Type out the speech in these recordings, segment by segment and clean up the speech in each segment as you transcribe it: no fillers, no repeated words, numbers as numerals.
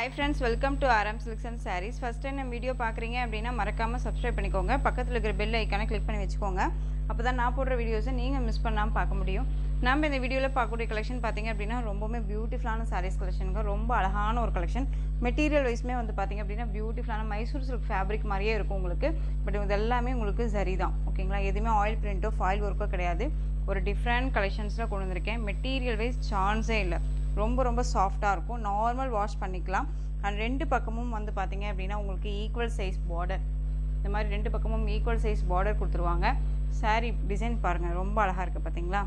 Hi friends, welcome to RM Silks and Sarees. First time நம்ம video பார்க்குறீங்க அப்படின்னா மறக்காமல் சப்ஸ்கிரைப் பண்ணிக்கோங்க. பக்கத்தில் இருக்கிற பெல் ஐக்கானை கிளிக் பண்ணி வச்சுக்கோங்க. அப்போ தான் நான் போடுற வீடியோஸை நீங்கள் மிஸ் பண்ணாமல் பார்க்க முடியும். நம்ம இந்த வீடியோவில் பார்க்கக்கூடிய கலெக்ஷன் பார்த்தீங்க அப்படின்னா ரொம்பவுமே பியூட்டிஃபுல்லான சாரீஸ் கலெக்ஷனுங்க. ரொம்ப அழகான ஒரு கலெக்ஷன். மெட்டீரியல் வைஸ்மே வந்து பார்த்தீங்க அப்படின்னா பியூட்டிஃபுல்லான மைசூர் சில்க் ஃபேப்ரிக் மாதிரியே இருக்கும் உங்களுக்கு. பட் இது எல்லாமே உங்களுக்கு சரி தான், ஓகேங்களா? எதுவுமே ஆயில் பிரிண்ட்டோ ஃபாயில் ஒர்க்கோ கிடையாது. ஒரு டிஃப்ரெண்ட் கலெக்ஷன்ஸில் கொண்டு வந்திருக்கேன். மெட்டீரியல் வைஸ் சான்ஸே இல்லை. ரொம்ப சாஃப்டாக இருக்கும். நார்மல் வாஷ் பண்ணிக்கலாம். அண்ட் ரெண்டு பக்கமும் வந்து பார்த்தீங்க அப்படின்னா உங்களுக்கு ஈக்குவல் சைஸ் பார்டர், இந்த மாதிரி ரெண்டு பக்கமும் ஈக்குவல் சைஸ் பார்டர் கொடுத்துருவாங்க. சாரீ டிசைன் பாருங்கள், ரொம்ப அழகாக இருக்குது பார்த்தீங்களா?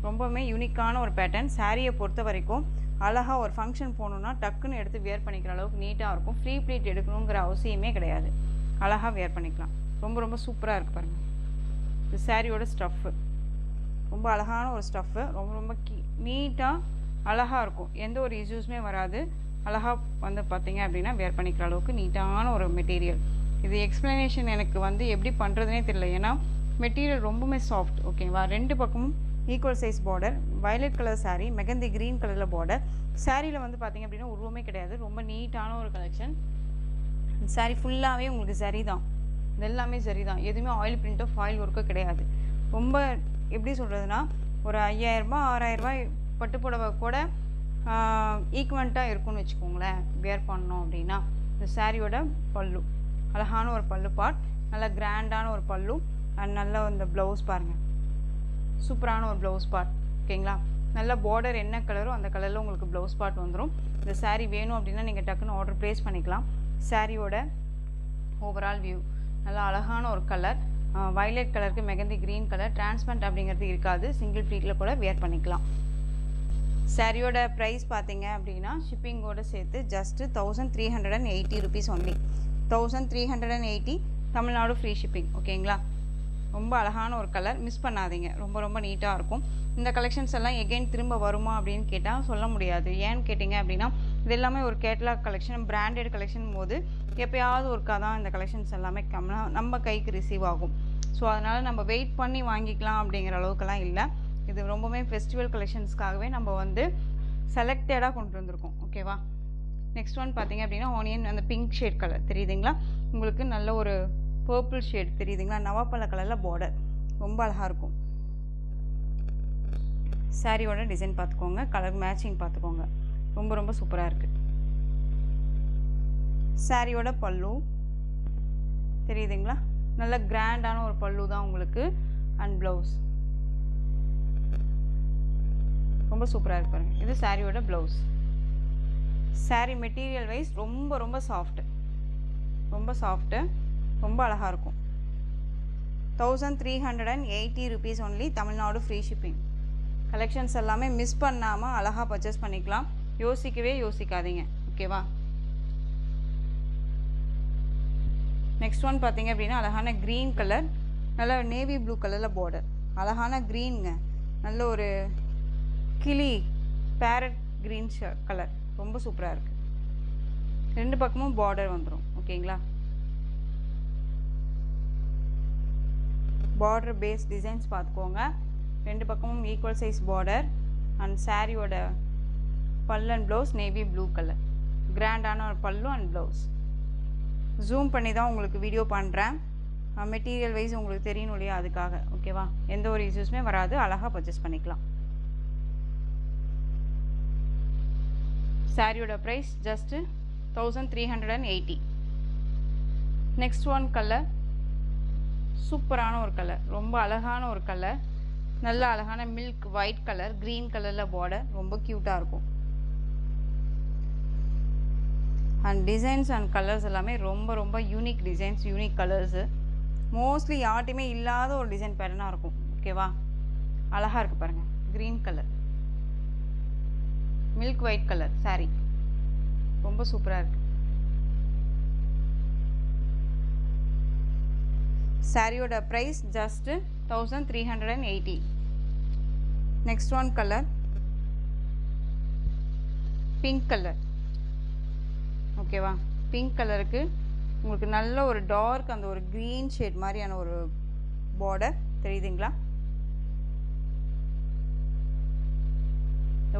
ரொம்பவுமே யூனிக்கான ஒரு பேட்டர்ன். சாரியை பொறுத்த வரைக்கும் அழகாக ஒரு ஃபங்க்ஷன் போகணுன்னா டக்குன்னு எடுத்து வியர் பண்ணிக்கிற அளவுக்கு நீட்டாக இருக்கும். ஃப்ரீ ப்ளீட் எடுக்கணுங்கிற அவசியமே கிடையாது. அழகாக வியர் பண்ணிக்கலாம். ரொம்ப சூப்பராக இருக்குது பாருங்கள். இது சாரியோட ஸ்டஃப்பு ரொம்ப அழகான ஒரு ஸ்டஃப்பு. ரொம்ப நீட்டாக அழகாக இருக்கும். எந்த ஒரு இஷ்யூஸுமே வராது. அழகாக வந்து பார்த்தீங்க அப்படின்னா வேர் பண்ணிக்கிற அளவுக்கு நீட்டான ஒரு மெட்டீரியல். இது எக்ஸ்ப்ளனேஷன் எனக்கு வந்து எப்படி பண்ணுறதுனே தெரியல. ஏன்னா மெட்டீரியல் ரொம்பவுமே சாஃப்ட், ஓகேவா? ரெண்டு பக்கமும் equal size border. Violet colour sari, mehndi green கலரில் பார்டர். சாரியில் வந்து பார்த்திங்க அப்படின்னா உருவமே கிடையாது. ரொம்ப நீட்டான ஒரு கலெக்ஷன். சாரீ ஃபுல்லாகவே உங்களுக்கு சரி தான். இது எல்லாமே சரி தான். எதுவுமே ஆயில் பிரிண்ட்டோ ஃபாயில் ஒர்க்கோ கிடையாது. ரொம்ப எப்படி சொல்கிறதுனா, ஒரு 5000 6000 பட்டு புடவை கூட ஈக்குவண்ட்டாக இருக்கும்னு வச்சுக்கோங்களேன் வேர் பண்ணோம் அப்படின்னா. இந்த சாரியோட பல்லு அழகான ஒரு பல்லு பார்ட், நல்ல கிராண்டான ஒரு பல்லு. அண்ட் நல்ல இந்த ப்ளவுஸ் பாருங்கள், சூப்பரான ஒரு ப்ளவுஸ் பார்ட், ஓகேங்களா? நல்ல பார்டர் என்ன கலரோ அந்த கலரில் உங்களுக்கு ப்ளவுஸ் பார்ட் வந்துடும். இந்த சாரீ வேணும் அப்படின்னா நீங்கள் டக்குன்னு ஆர்டர் ப்ளேஸ் பண்ணிக்கலாம். சாரியோட ஓவரால் வியூ நல்லா அழகான ஒரு கலர். வயலட் கலருக்கு மெகந்தி க்ரீன் கலர். டிரான்ஸ்பரண்ட் அப்படிங்கிறது இருக்காது. சிங்கிள் ப்ளீட்டில் கூட வேர் பண்ணிக்கலாம். சாரியோட ப்ரைஸ் பார்த்தீங்க அப்படின்னா ஷிப்பிங்கோடு சேர்த்து just 1380 rupees only. 1380 Tamil Nadu free shipping, ஓகேங்களா? ரொம்ப அழகான ஒரு கலர், மிஸ் பண்ணாதீங்க. ரொம்ப நீட்டாக இருக்கும். இந்த கலெக்ஷன்ஸ் எல்லாம் எகெயின் திரும்ப வருமா அப்படின்னு கேட்டால் சொல்ல முடியாது. ஏன்னு கேட்டிங்க அப்படின்னா இது எல்லாமே ஒரு கேட்லாக் கலெக்ஷன், பிராண்டட் கலெக்ஷன் போது எப்போயாவது ஒருக்கா தான் இந்த கலெக்ஷன்ஸ் எல்லாமே நம்ம கைக்கு ரிசீவ் ஆகும். ஸோ அதனால் நம்ம வெயிட் பண்ணி வாங்கிக்கலாம் அப்படிங்கிற அளவுக்கெல்லாம் இல்லை. இது ரொம்பவே ஃபெஸ்டிவல் கலெக்ஷன்ஸ்க்காகவே நம்ம வந்து செலக்டடாக கொண்டு வந்திருக்கோம், ஓகேவா? நெக்ஸ்ட் ஒன் பார்த்தீங்க அப்படின்னா ஆனியன், அந்த பிங்க் ஷேட் கலர் தெரியுதுங்களா உங்களுக்கு? நல்ல ஒரு பர்பிள் ஷேட் தெரியுதுங்களா? நவாப்பழ கலரில் பார்டர் ரொம்ப அழகாக இருக்கும். சாரியோட டிசைன் பார்த்துக்கோங்க, கலர் மேட்சிங் பார்த்துக்கோங்க. ரொம்ப சூப்பராக இருக்குது. சாரியோட பல்லு தெரியுதுங்களா? நல்ல கிராண்டான ஒரு பல்லு தான் உங்களுக்கு. அண்ட் ப்ளவுஸ் ரொம்ப சூப்பராக இருக்கு பாருங்கள். இது சாரியோட ப்ளவுஸ். சாரீ மெட்டீரியல் வைஸ் ரொம்ப சாஃப்ட்டு, ரொம்ப அழகாக இருக்கும். 1380 rupees only, Tamil Nadu free shipping. Collections எல்லாமே மிஸ் பண்ணாமல் அழகாக பர்ச்சேஸ் பண்ணிக்கலாம். யோசிக்காதீங்க, ஓகேவா? நெக்ஸ்ட் ஒன் பார்த்தீங்க அப்படின்னா அழகான க்ரீன் கலர், நல்ல நேவி ப்ளூ கலரில் பார்டர். அழகான க்ரீனுங்க, நல்ல ஒரு கிளி பேரட் க்ரீன் கலர். ரொம்ப சூப்பராக இருக்குது. ரெண்டு பக்கமும் பார்டர் வந்துடும், ஓகேங்களா? பார்டர் பேஸ் டிசைன்ஸ் பார்த்துக்கோங்க. ரெண்டு பக்கமும் ஈக்குவல் சைஸ் பார்டர். அண்ட் சாரியோட பல்லு and blouse navy blue colour. கிராண்டான ஒரு பல்லு அண்ட் ப்ளவுஸ். ஜூம் பண்ணி தான் உங்களுக்கு வீடியோ பண்ணுறேன். மெட்டீரியல் வைஸ் உங்களுக்கு தெரியணும் இல்லையா, அதுக்காக, ஓகேவா? எந்த ஒரு இஷ்யூஸுமே வராது. அழகாக பர்ச்சேஸ் பண்ணிக்கலாம். சாரியோட price just 1380. Next one colour, சூப்பரான ஒரு கலர், ரொம்ப அழகான ஒரு கலர். நல்ல அழகான மில்க் ஒயிட் கலர், க்ரீன் கலரில் பார்டர். ரொம்ப க்யூட்டாக இருக்கும். அண்ட் டிசைன்ஸ் அண்ட் கலர்ஸ் எல்லாமே ரொம்ப unique designs, unique colours. Mostly யார்ட்டையுமே இல்லாத ஒரு டிசைன் பேட்டர்னாக இருக்கும், ஓகேவா? அழகாக இருக்குது பாருங்கள். Green colour, milk white colour sari ரொம்ப சூப்பராக இருக்குது. சாரியோட price just 1380. Next one colour pink colour, ஓகேவா? பிங்க் கலருக்கு உங்களுக்கு நல்ல ஒரு டார்க் அந்த ஒரு க்ரீன் ஷேட் மாதிரியான ஒரு பார்டர் தெரியுதுங்களா?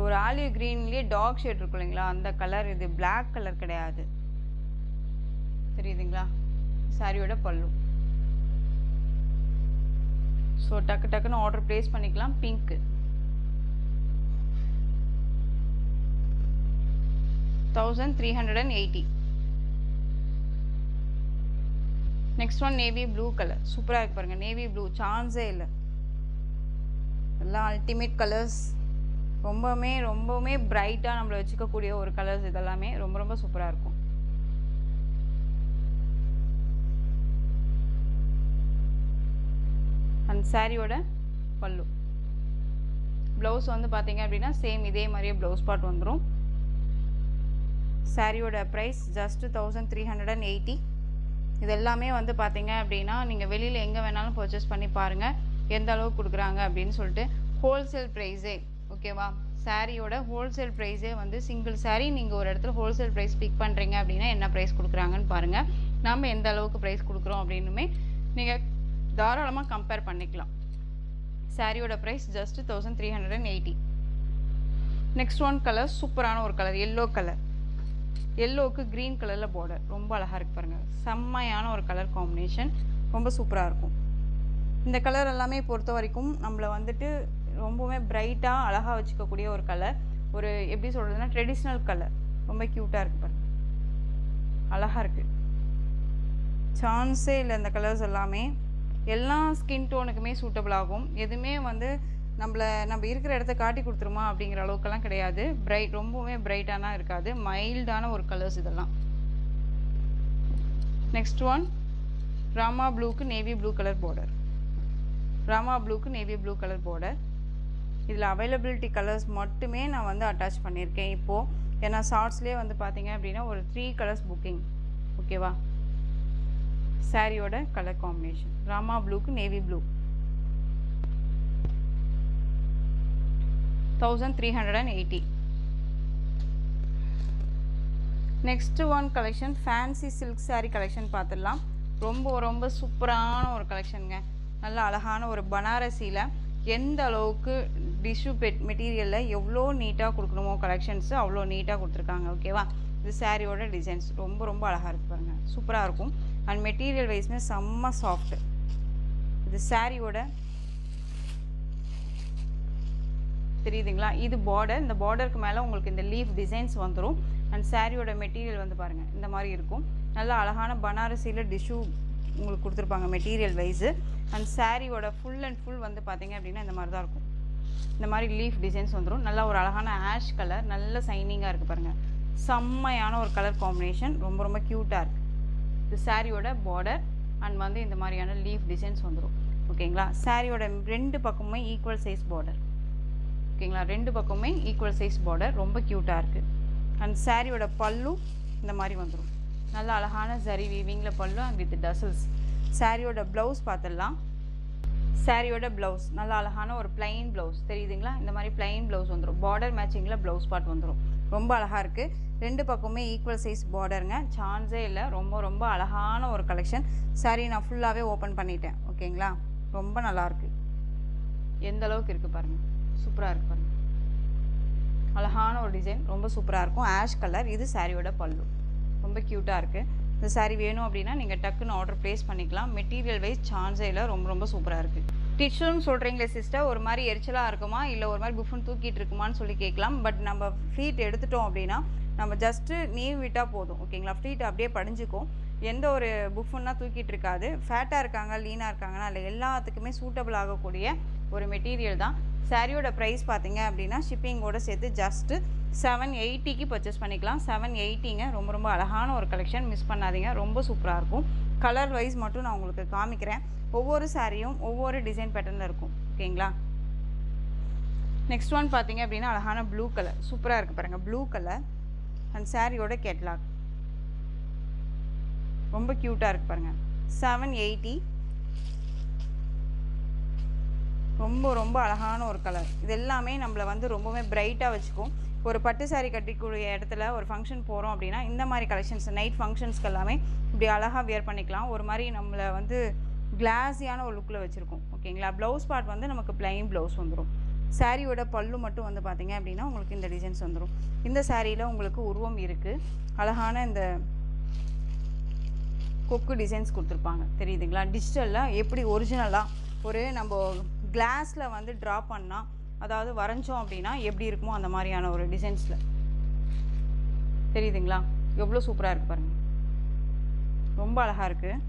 ஒரு ஆலிவ் க்ரீன்லேயே டார்க் ஷேட் இருக்கும் இல்லைங்களா, அந்த கலர் இது. பிளாக் கலர் கிடையாது, தெரியுதுங்களா? சாரியோட பல்லு. ஸோ டக்கு டக்குன்னு ஆர்டர் ப்ளேஸ் பண்ணிக்கலாம். Pink 1380. Next one navy blue colour. சூப்பராக இருக்கு பாருங்கள். நேவி ப்ளூ சான்ஸே இல்லை. எல்லாம் அல்டிமேட் கலர்ஸ். ரொம்பவுமே பிரைட்டாக நம்மளை வச்சுக்கக்கூடிய ஒரு கலர்ஸ். இதெல்லாமே ரொம்ப ரொம்ப சூப்பராக இருக்கும். அந்த சாரியோட பல்லு. ப்ளவுஸ் வந்து பார்த்தீங்க அப்படின்னா சேம் இதே மாதிரியே ப்ளவுஸ் பார்ட் வந்துடும். சாரியோட ப்ரைஸ் ஜஸ்ட்டு 1380. இது எல்லாமே வந்து பார்த்தீங்க அப்படின்னா நீங்கள் வெளியில் எங்கே வேணாலும் பர்ச்சேஸ் பண்ணி பாருங்கள் எந்த அளவுக்கு கொடுக்குறாங்க அப்படின்னு சொல்லிட்டு. ஹோல்சேல் ப்ரைஸே, ஓகேவா? சாரியோட ஹோல்சேல் ப்ரைஸே வந்து சிங்கிள் சாரீ நீங்கள் ஒரு இடத்துல ஹோல்சேல் ப்ரைஸ் பிக் பண்ணுறீங்க அப்படின்னா என்ன ப்ரைஸ் கொடுக்குறாங்கன்னு பாருங்கள். நம்ம எந்த அளவுக்கு ப்ரைஸ் கொடுக்குறோம் அப்படின்னுமே நீங்கள் தாராளமாக கம்பேர் பண்ணிக்கலாம். சாரியோட price just 1380. Next one colour சூப்பரான ஒரு கலர், எல்லோ கலர். எல்லோவுக்கு க்ரீன் கலரில் பார்டர் ரொம்ப அழகாக இருக்குது பாருங்கள். செம்மையான ஒரு கலர் காம்பினேஷன், ரொம்ப சூப்பராக இருக்கும். இந்த கலர் எல்லாமே பொறுத்த வரைக்கும் நம்மளை வந்துட்டு ரொம்பவுமே பிரைட்டாக அழகாக வச்சுக்கக்கூடிய ஒரு கலர். ஒரு எப்படி சொல்கிறதுனா ட்ரெடிஷ்னல் கலர், ரொம்ப க்யூட்டாக இருக்குது பாருங்கள். அழகாக இருக்குது, சான்ஸே இல்லை. இந்த கலர்ஸ் எல்லாமே எல்லா ஸ்கின் டோனுக்குமே சூட்டபிள் ஆகும். எதுவுமே வந்து நம்ம இருக்கிற இடத்த காட்டி கொடுத்துருமா அப்படிங்கிற அளவுக்கெல்லாம் கிடையாது. ரொம்பவுமே பிரைட்டானா இருக்காது, மைல்டான ஒரு கலர்ஸ் இதெல்லாம். நெக்ஸ்ட் ஒன் ராமா ப்ளூக்கு navy blue colour border. Rama ப்ளூக்கு நேவி ப்ளூ கலர் பார்டர். இதில் அவைலபிலிட்டி கலர்ஸ் மட்டுமே நான் வந்து அட்டாச் பண்ணியிருக்கேன் இப்போது. ஏன்னா ஷார்ட்ஸ்லேயே வந்து பார்த்தீங்க அப்படின்னா ஒரு 3 கலர்ஸ் புக்கிங், ஓகேவா? சாரியோட கலர் காம்பினேஷன் ராமா ப்ளூக்கு navy blue 1380. Next one collection fancy silk sari collection பார்த்துடலாம். ரொம்ப சூப்பரான ஒரு கலெக்ஷனுங்க. நல்ல அழகான ஒரு பனாரசியில் எந்த அளவுக்கு டிஷ்யூ மெட்டீரியலில் எவ்வளோ நீட்டாக கொடுக்கணுமோ கலெக்ஷன்ஸு அவ்வளோ நீட்டாக கொடுத்துருக்காங்க, ஓகேவா? இது சாரியோட டிசைன்ஸ் ரொம்ப அழகாக இருக்குது பாருங்கள், சூப்பராக இருக்கும். அண்ட் மெட்டீரியல் வைஸ்மே செம்ம சாஃப்ட்டு. இது சாரியோட தெரியுதுங்களா, இது பார்டர். இந்த பார்டருக்கு மேலே உங்களுக்கு இந்த லீஃப் டிசைன்ஸ் வந்துடும். அண்ட் சாரியோட மெட்டீரியல் வந்து பாருங்கள் இந்த மாதிரி இருக்கும். நல்ல அழகான பனாரசியில் டிஷ்யூ உங்களுக்கு கொடுத்துருப்பாங்க மெட்டீரியல் வைஸு. அண்ட் சாரியோட ஃபுல் அண்ட் ஃபுல் வந்து பார்த்தீங்க அப்படின்னா இந்த மாதிரி தான் இருக்கும். இந்த மாதிரி லீஃப் டிசைன்ஸ் வந்துடும். நல்லா ஒரு அழகான ஆஷ் கலர், நல்ல சைனிங்காக இருக்குது பாருங்கள். செம்மையான ஒரு கலர் காம்பினேஷன், ரொம்ப க்யூட்டாக இருக்குது. இது சாரியோட பார்டர் அண்ட் வந்து இந்த மாதிரியான லீஃப் டிசைன்ஸ் வந்துடும், ஓகேங்களா? சாரியோட 2 பக்கமுமே ஈக்குவல் சைஸ் பார்டர், ஓகேங்களா? 2 பக்கமுமே ஈக்குவல் சைஸ் பார்டர், ரொம்ப க்யூட்டாக இருக்குது. அண்ட் சாரியோட பல்லு இந்த மாதிரி வந்துடும். நல்ல அழகான சரி வீவிங்கில் பல்லு அண்ட் வித் டசல்ஸ். சாரியோட ப்ளவுஸ் பார்த்துடலாம். சாரியோட ப்ளவுஸ் நல்ல அழகான ஒரு பிளைன் ப்ளவுஸ், தெரியுதுங்களா? இந்த மாதிரி பிளைன் ப்ளவுஸ் வந்துடும். பார்டர் மேட்சிங்கில் ப்ளவுஸ் பார்ட் வந்துடும். ரொம்ப அழகாக இருக்குது. 2 பக்கமுமே ஈக்குவல் சைஸ் பார்டருங்க, சான்ஸே இல்லை. ரொம்ப அழகான ஒரு கலெக்ஷன். சாரி நான் ஃபுல்லாகவே ஓப்பன் பண்ணிட்டேன், ஓகேங்களா? ரொம்ப நல்லாயிருக்கு. எந்த அளவுக்கு இருக்குது பாருங்கள், சூப்பராக இருக்குது பாருங்கள். அழகான ஒரு டிசைன், ரொம்ப சூப்பராக இருக்கும். Ash colour. இது சாரியோட பல்லு, ரொம்ப க்யூட்டாக இருக்குது. இந்த சாரீ வேணும் அப்படின்னா நீங்கள் டக்குன்னு ஆர்டர் ப்ளேஸ் பண்ணிக்கலாம். மெட்டீரியல் வைஸ் சான்ஸே இல்லை, ரொம்ப சூப்பராக இருக்குது. டிஷ்யூன்னு சொல்கிறீங்களே சிஸ்டர், ஒரு மாதிரி எரிச்சலாக இருக்குமா இல்லை ஒரு மாதிரி புஃபுன்னு தூக்கிட்டு இருக்குமான்னு சொல்லி கேட்கலாம். பட் நம்ம ஃப்ளீட் எடுத்துட்டோம் அப்படின்னா நம்ம ஜஸ்ட்டு நீவ் விட்டால் போதும், ஓகேங்களா? ஃப்ளீட் அப்படியே படிஞ்சுக்கும். எந்த ஒரு புஃபுன்னா தூக்கிட்டு இருக்காது. ஃபேட்டாக இருக்காங்க, லீனாக இருக்காங்கன்னா இல்லை எல்லாத்துக்குமே சூட்டபிள் ஆகக்கூடிய ஒரு மெட்டீரியல் தான். சாரியோட ப்ரைஸ் பார்த்தீங்க அப்படின்னா ஷிப்பிங்கோடு சேர்த்து ஜஸ்ட்டு 780க்கு பர்ச்சேஸ் பண்ணிக்கலாம். 780ங்க. ரொம்ப அழகான ஒரு கலெக்ஷன், மிஸ் பண்ணாதீங்க. ரொம்ப சூப்பராக இருக்கும். கலர் வைஸ் மட்டும் நான் உங்களுக்கு காமிக்கிறேன். ஒவ்வொரு சாரியும் ஒவ்வொரு டிசைன் பேட்டர்னில் இருக்கும், ஓகேங்களா? நெக்ஸ்ட் ஒன் பார்த்தீங்க அப்படின்னா அழகான ப்ளூ கலர், சூப்பராக இருக்குது பாருங்கள். ப்ளூ கலர் அண்ட் சாரியோட கேட்லாக் ரொம்ப க்யூட்டாக இருக்குது பாருங்கள். 780. ரொம்ப அழகான ஒரு கலர். இது எல்லாமே நம்மளை வந்து ரொம்பவே பிரைட்டாக வச்சுக்கும். ஒரு பட்டு சாரீ கட்டிக்கூடிய இடத்துல ஒரு ஃபங்க்ஷன் போகிறோம் அப்படின்னா இந்த மாதிரி கலெக்ஷன்ஸ் நைட் ஃபங்க்ஷன்ஸ்க்கு எல்லாமே இப்படி அழகாக வியர் பண்ணிக்கலாம். ஒரு மாதிரி நம்மளை வந்து கிளாஸியான ஒரு லுக்கில் வச்சுருக்கோம், ஓகேங்களா? ப்ளவுஸ் பார்ட் வந்து நமக்கு பிளைன் ப்ளவுஸ் வந்துடும். சாரியோட பல்லு மட்டும் வந்து பார்த்தீங்க அப்படின்னா உங்களுக்கு இந்த டிசைன்ஸ் வந்துடும். இந்த சாரியில் உங்களுக்கு உருவம் இருக்குது, அழகான இந்த கொக்கு டிசைன்ஸ் கொடுத்துருப்பாங்க தெரியுதுங்களா. டிஜிட்டலில் எப்படி ஒரிஜினலாக ஒரு நம்ம கிளாஸில் வந்து ட்ரா பண்ணால், அதாவது வரைஞ்சோம் அப்படின்னா எப்படி இருக்குமோ அந்த மாதிரியான ஒரு டிசைன்ஸில் தெரியுதுங்களா. எவ்வளோ சூப்பராக இருக்குது பாருங்கள், ரொம்ப அழகாக இருக்குது.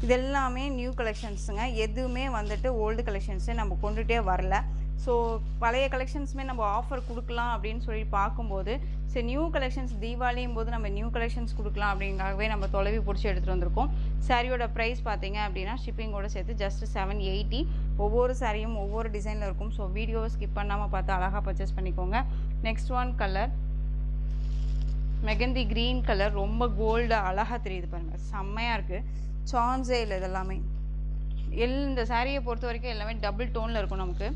இது எல்லாமே நியூ கலெக்ஷன்ஸுங்க, எதுவுமே வந்துட்டு ஓல்டு கலெக்ஷன்ஸே நம்ம கொண்டுகிட்டே வரல. ஸோ பழைய கலெக்ஷன்ஸுமே நம்ம ஆஃபர் கொடுக்கலாம் அப்படின்னு சொல்லி பார்க்கும்போது, சரி நியூ கலெக்ஷன்ஸ் தீபாவளியும் போது நம்ம நியூ கலெக்ஷன்ஸ் கொடுக்கலாம் அப்படிங்காகவே நம்ம தொலைவி பிடிச்சி எடுத்துகிட்டு வந்திருக்கோம். சாரியோட ப்ரைஸ் பார்த்தீங்க அப்படின்னா ஷிப்பிங்கோடு சேர்த்து ஜஸ்ட் 780. ஒவ்வொரு சாரியும் ஒவ்வொரு டிசைனில் இருக்கும். ஸோ வீடியோவை ஸ்கிப் பண்ணாமல் பார்த்து அழகாக பர்ச்சேஸ் பண்ணிக்கோங்க. Next one colour mehndi green colour, ரொம்ப கோல்டு அழகாக தெரியுது பாருங்கள், செம்மையாக இருக்குது. சான்ஸே இல்லை இதெல்லாமே. இந்த சாரியை பொறுத்த வரைக்கும் எல்லாமே டபுள் டோனில் இருக்கும் நமக்கு,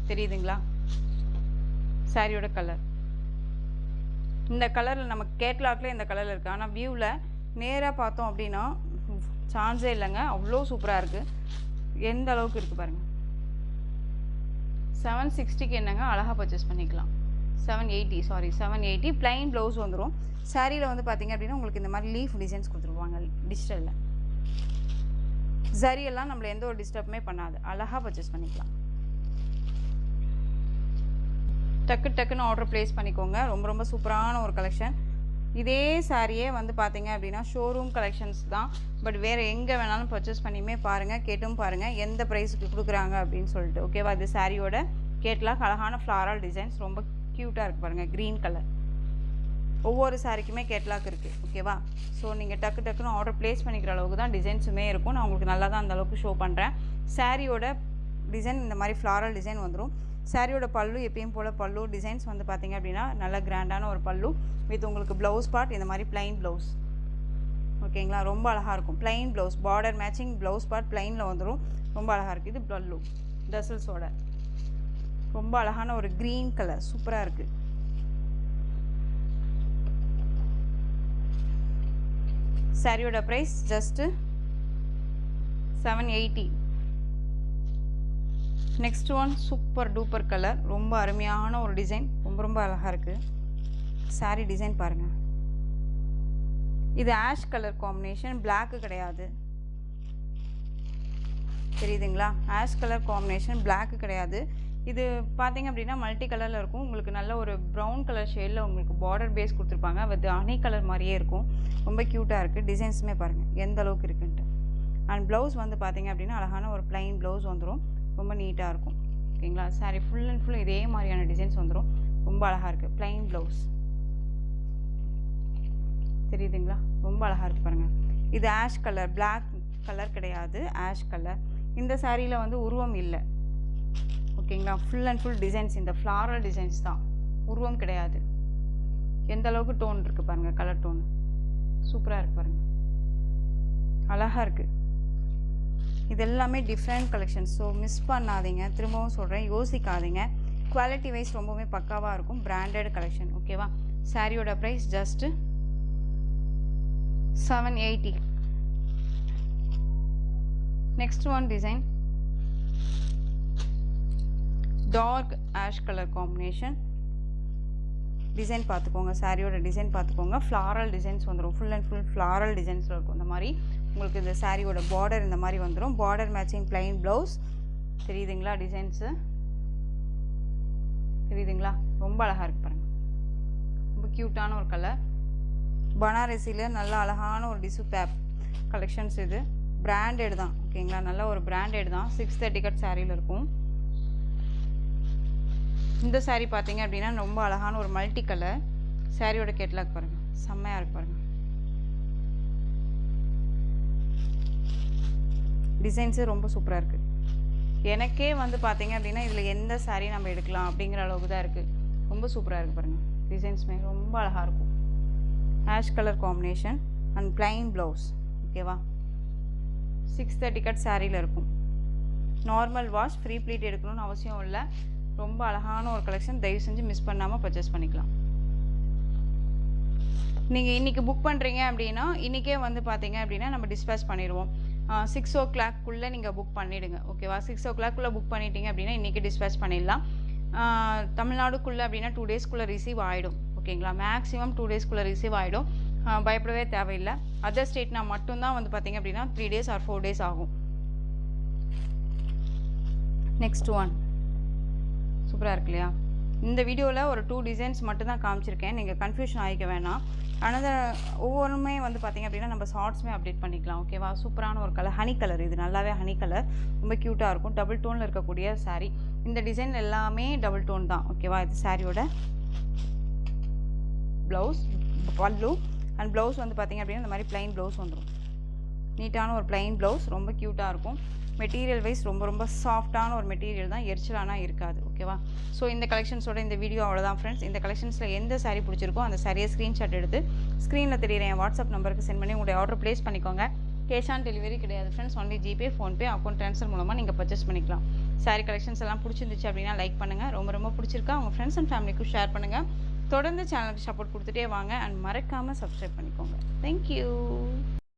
தெரியுதுங்களா. சாரியோட கலர் இந்த கலரில் நமக்கு கேட்லாக்ல இந்த கலரில் இருக்குது, ஆனால் வியூவில் நேராக பார்த்தோம் அப்படின்னா சான்ஸே இல்லைங்க, அவ்வளோ சூப்பராக இருக்குது. எந்த அளவுக்கு இருக்குது பாருங்கள். 760க்கு என்னங்க அழகாக பர்ச்சேஸ் பண்ணிக்கலாம். 780 ப்ளைன் ப்ளவுஸ் வந்துடும். சாரியில் வந்து பார்த்தீங்க அப்படின்னா உங்களுக்கு இந்த மாதிரி லீஃப் டிசைன்ஸ் கொடுத்துருவாங்க டிஜிட்டலில். சரியெல்லாம் நம்மளை எந்த ஒரு டிஸ்டர்புமே பண்ணாது, அழகாக பர்ச்சேஸ் பண்ணிக்கலாம். டக்குன்னு ஆர்டர் ப்ளேஸ் பண்ணிக்கோங்க. ரொம்ப ரொம்ப சூப்பரான ஒரு கலெக்ஷன். இதே சாரியே வந்து பார்த்தீங்க அப்படின்னா ஷோரூம் கலெக்ஷன்ஸ் தான், பட் வேறு எங்கே வேணாலும் பர்ச்சேஸ் பண்ணியுமே பாருங்கள், கேட்டும் பாருங்கள் எந்த ப்ரைஸுக்கு கொடுக்குறாங்க அப்படின்னு சொல்லிட்டு. ஓகேவா. இது சாரியோட கேட்லாக், அழகான ஃப்ளாரல் டிசைன்ஸ், ரொம்ப க்யூட்டாக இருக்குது பாருங்கள், க்ரீன் கலர். ஒவ்வொரு சாரிக்குமே கேட்லாக் இருக்குது. ஓகேவா. ஸோ நீங்கள் டக்குன்னு ஆர்டர் ப்ளேஸ் பண்ணிக்கிற அளவுக்கு தான் டிசைன்ஸுமே இருக்கும். நான் உங்களுக்கு நல்லா தான் அந்த அளவுக்கு ஷோ பண்ணுறேன். சாரியோட டிசைன் இந்த மாதிரி ஃப்ளாரல் டிசைன் வந்துடும். சாரியோட பல்லு எப்பயும் போல் பல்லு டிசைன்ஸ் வந்து பார்த்திங்க அப்படின்னா நல்ல கிராண்டான ஒரு பல்லு வித் உங்களுக்கு ப்ளவுஸ் பார்ட் இந்த மாதிரி ப்ளைன் ப்ளவுஸ். ஓகேங்களா. ரொம்ப அழகாக இருக்கும். Plain blouse, border matching blouse part ப்ளைனில் வந்துடும். ரொம்ப அழகாக இருக்குது. இது பல்லு டசல்ஸோட ரொம்ப அழகான ஒரு க்ரீன் கலர், சூப்பராக இருக்குது. சாரியோட price just 780. Next one super duper colour, ரொம்ப அருமையான ஒரு டிசைன், ரொம்ப அழகாக இருக்குது. சாரி டிசைன் பாருங்கள். இது ஆஷ் கலர் காம்பினேஷன், பிளாக்கு கிடையாது, தெரியுதுங்களா. ஆஷ் கலர் காம்பினேஷன், பிளாக்கு கிடையாது. இது பார்த்திங்க அப்படின்னா மல்டி கலரில் இருக்கும். உங்களுக்கு நல்ல ஒரு ப்ரௌன் கலர் ஷேடில் உங்களுக்கு பார்டர் பேஸ் கொடுத்துருப்பாங்க. அது ஹனி கலர் மாதிரியே இருக்கும். ரொம்ப க்யூட்டாக இருக்குது. டிசைன்ஸுமே பாருங்கள் எந்த அளவுக்கு இருக்குன்ட்டு. அண்ட் ப்ளவுஸ் வந்து பார்த்திங்க அப்படின்னா அழகான ஒரு ப்ளைன் ப்ளவுஸ் வந்துடும். ரொம்ப நீட்டாக இருக்கும். ஓகேங்களா. சாரி ஃபுல் அண்ட் ஃபுல் இதே மாதிரியான டிசைன்ஸ் வந்துடும். ரொம்ப அழகாக இருக்குது. ப்ளைன் ப்ளவுஸ் தெரியுதுங்களா. ரொம்ப அழகாக இருக்குது பாருங்கள். இது ஆஷ் கலர், பிளாக் கலர் கிடையாது, ஆஷ் கலர். இந்த சாரியில் வந்து உருவம் இல்லை. ஓகேங்களா. ஃபுல் அண்ட் ஃபுல் டிசைன்ஸ், இந்த ஃப்ளாரல் டிசைன்ஸ் தான், உருவம் கிடையாது. எந்த அளவுக்கு டோன் இருக்குது பாருங்கள், கலர் டோன் சூப்பராக இருக்குது பாருங்கள், அழகாக இருக்குது. இது எல்லாமே டிஃப்ரெண்ட் கலெக்ஷன்ஸ். ஸோ மிஸ் பண்ணாதீங்க, திரும்பவும் சொல்கிறேன், யோசிக்காதீங்க. குவாலிட்டி வைஸ் ரொம்பவுமே பக்காவாக இருக்கும். Branded collection. ஓகேவா. சாரியோட price just 780. Next one design dark ash colour combination. Design பார்த்துக்கோங்க, சாரியோட டிசைன் பார்த்துக்கோங்க. ஃப்ளாரல் டிசைன்ஸ் வந்துடும். ஃபுல் அண்ட் ஃபுல் ஃப்ளாரல் டிசைன்ஸில் இருக்கும். இந்த மாதிரி உங்களுக்கு இந்த சாரியோட பார்டர் இந்த மாதிரி வந்துடும். Border matching plain blouse. தெரியுதுங்களா டிசைன்ஸு, தெரியுதுங்களா. ரொம்ப அழகாக இருக்குது பாருங்கள், ரொம்ப க்யூட்டான ஒரு கலர். பனாரசியில் நல்ல அழகான ஒரு டிசு பேப் கலெக்ஷன்ஸ். இது பிராண்டட் தான். ஓகேங்களா. நல்ல ஒரு பிராண்டட் தான். 630 கட் சாரியில் இருக்கும். இந்த சாரீ பார்த்தீங்க அப்படின்னா ரொம்ப அழகான ஒரு மல்டி கலர். சாரியோட கேட்லாக் பாருங்கள், செம்மையாக இருக்கு பாருங்கள். டிசைன்ஸு ரொம்ப சூப்பராக இருக்குது. எனக்கே வந்து பார்த்தீங்க அப்படின்னா இதில் எந்த சாரீ நம்ம எடுக்கலாம் அப்படிங்கிற அளவுக்கு தான் இருக்குது. ரொம்ப சூப்பராக இருக்குது பாருங்கள். டிசைன்ஸுமே ரொம்ப அழகாக இருக்கும். Ash colour combination and plain blouse. ஓகேவா. 630 கட் சாரியில் இருக்கும். நார்மல் வாஷ், ஃப்ரீ ப்ளீட் எடுக்கணும்னு அவசியம் இல்லை. ரொம்ப அழகான ஒரு கலெக்ஷன். தயவு செஞ்சு மிஸ் பண்ணாமல் பர்ச்சேஸ் பண்ணிக்கலாம். நீங்கள் இன்றைக்கி புக் பண்ணுறீங்க அப்படின்னா இன்றைக்கே வந்து பார்த்தீங்க அப்படின்னா நம்ம டிஸ்பேச் பண்ணிடுவோம். 6 o'clock நீங்கள் புக் பண்ணிவிடுங்க. ஓகேவா? 6 o'clock புக் பண்ணிட்டீங்க அப்படின்னா இன்றைக்கி டிஸ்பேச் பண்ணிடலாம். தமிழ்நாடுக்குள்ளே அப்படின்னா 2 daysக்குள்ளே ரிசீவ் ஆகிடும். ஓகேங்களா? மேக்ஸிமம் 2 daysக்குள்ளே ரிசீவ் ஆகிடும். பயப்படவே தேவையில்லை. அதர் ஸ்டேட்னா மட்டும்தான் வந்து பார்த்திங்க அப்படின்னா 3 days or 4 days ஆகும். நெக்ஸ்ட் ஒன் சூப்பராக இருக்கு இல்லையா? இந்த வீடியோவில் ஒரு 2 டிசைன்ஸ் மட்டும்தான் காமிச்சிருக்கேன். நீங்கள் கன்ஃபியூஷன் ஆகிக்க வேணாம். ஒவ்வொன்றுமே வந்து பார்த்திங்க அப்படின்னா நம்ம ஷார்ட்ஸுமே அப்டேட் பண்ணிக்கலாம். ஓகேவா? சூப்பரான ஒரு கலர், ஹனி கலர். இது நல்லாவே ஹனி கலர், ரொம்ப க்யூட்டாக இருக்கும். டபுள் டோனில் இருக்கக்கூடிய சாரீ. இந்த டிசைன் எல்லாமே டபுள் டோன் தான். ஓகேவா? இது சாரியோட ப்ளவுஸ், பல்லு அண்ட் ப்ளவுஸ் வந்து பார்த்திங்க அப்படின்னா இந்த மாதிரி ப்ளைன் ப்ளவுஸ் வந்துடும். நீட்டான ஒரு ப்ளைன் ப்ளவுஸ், ரொம்ப க்யூட்டாக இருக்கும். மெட்டீரியல் வைஸ் ரொம்ப ரொம்ப சாஃப்டான ஒரு மெட்டீரியல் தான், எரிச்சலானா இருக்காது. ஓகேவா? ஸோ இந்த கலெக்ஷன்ஸோட இந்த வீடியோ அவ்வளோதான் ஃப்ரெண்ட்ஸ். இந்த கலெக்ஷன்ஸில் எந்த சாரீ பிடிச்சிருக்கோ அந்த சாரியை ஸ்க்ரீன்ஷாட் எடுத்து ஸ்க்ரீனில் தெரியுற என் வாட்ஸ்அப் நம்பருக்கு சென்ட் பண்ணி உங்களுடைய ஆர்டர் ப்ளேஸ் பண்ணிக்கோங்க. கேஷ் ஆன் டெலிவரி கிடையாது friends. Only GPay, PhonePe, account transfer மூலமாக நீங்கள் பர்ச்சேஸ் பண்ணிக்கலாம். சாரீ கலெக்ஷன்ஸ் எல்லாம் பிடிச்சிருந்துச்சு அப்படின்னா லைக் பண்ணுங்கள். ரொம்ப ரொம்ப பிடிச்சிருக்கா உங்கள் ஃப்ரெண்ட்ஸ் அண்ட் ஃபேமிலிக்கும் ஷேர் பண்ணுங்கள். தொடர்ந்து சேனலுக்கு சப்போர்ட் கொடுத்துட்டே வாங்க அண்ட் மறக்காமல் சப்ஸ்கிரைப் பண்ணிக்கோங்க. தேங்க்யூ.